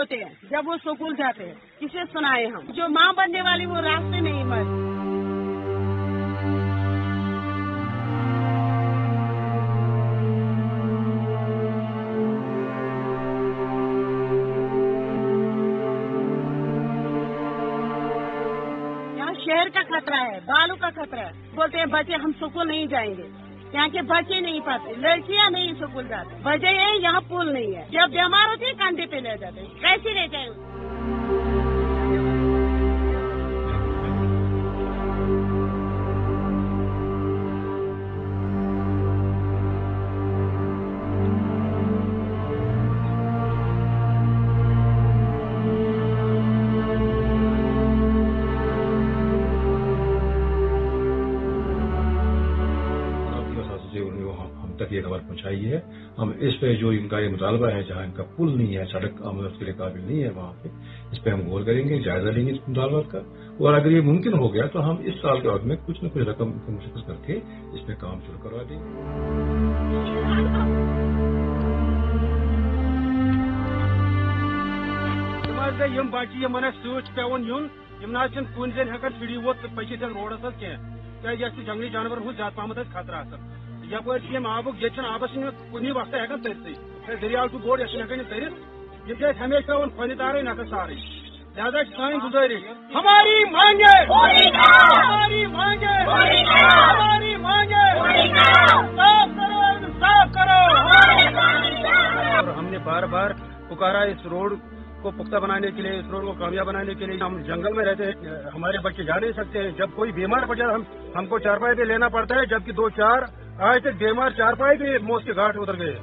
रोते हैं जब वो स्कूल जाते हैं। किसे सुनाए हम? जो माँ बनने वाली वो रास्ते नहीं मर। शहर का खतरा है, बालू का खतरा है। बोलते हैं बच्चे हम स्कूल नहीं जाएंगे, यहाँ के बच्चे नहीं पाते, लड़कियाँ नहीं स्कूल जाते। वजह है यहाँ पुल नहीं है। जब बीमार होते हैं कंधे पे ले जाते हैं, कैसे ले जाए? तक ये खबर पहुंचाई है। हम इस पे जो इनका ये मुतालबा है, जहाँ इनका पुल नहीं है, सड़क उसके लिए काबिल नहीं है, वहाँ पे इस पे हम गौर करेंगे, जायजा लेंगे इस मुतालबा का। और अगर ये मुमकिन हो गया तो हम इस साल के वक्त में कुछ न कुछ रकम मुशक्कत करके इस पे काम शुरू करवा देंगे। यम बच्चे यमन पेवन यून यम कुन जन हेकन सिड़ी वोत पचित रोडस क्या जंगली जानवर हूँ ज्यादा पहमत खतरा यपर आबुक ये आबस कुन वक्त हेकन तरस दरियाव बोड़ हेकन तरस ये हमेशा पेवन फन तार नक सारे। लिहाजा सान गुजारिश हमारी मांगे हमारी मांगे हमारी मांगे साफ करो। और हमने बार बार पुकारा इस रोड को पुख्ता बनाने के लिए, इस रोड को कामयाब बनाने के लिए। हम जंगल में रहते हैं, हमारे बच्चे जा नहीं सकते हैं। जब कोई बीमार पड़ जाए हमको चारपाई पे लेना पड़ता है, जबकि 2-4 आज तक बीमार चारपाई पे मौत के घाट उतर गए।